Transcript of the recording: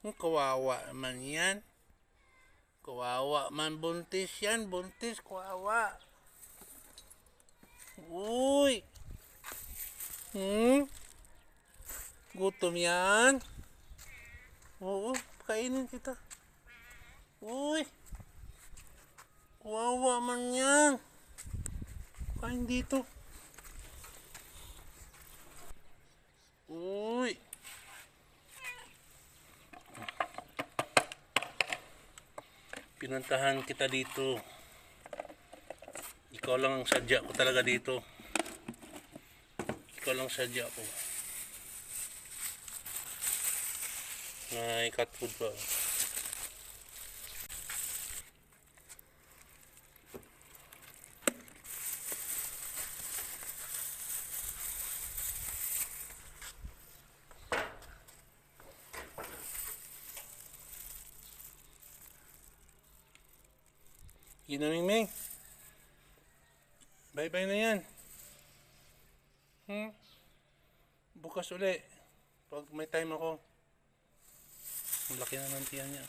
Kawawa man yan. Kawawa man, buntis yan. Buntis, kawawa. Uy! Gutom yan. Oo, kainin kita. Uy! Kawawa man yan. Kain dito. Uy! Pinuntahan kita dito. Ikaw lang ang sadya ko talaga dito. Ikaw lang sadya ko. Ay, cat food pa. Ginaming-ming. Bye-bye na yan. Bukas uli. Pag may time ako. Ang laki na ng tiyan niya.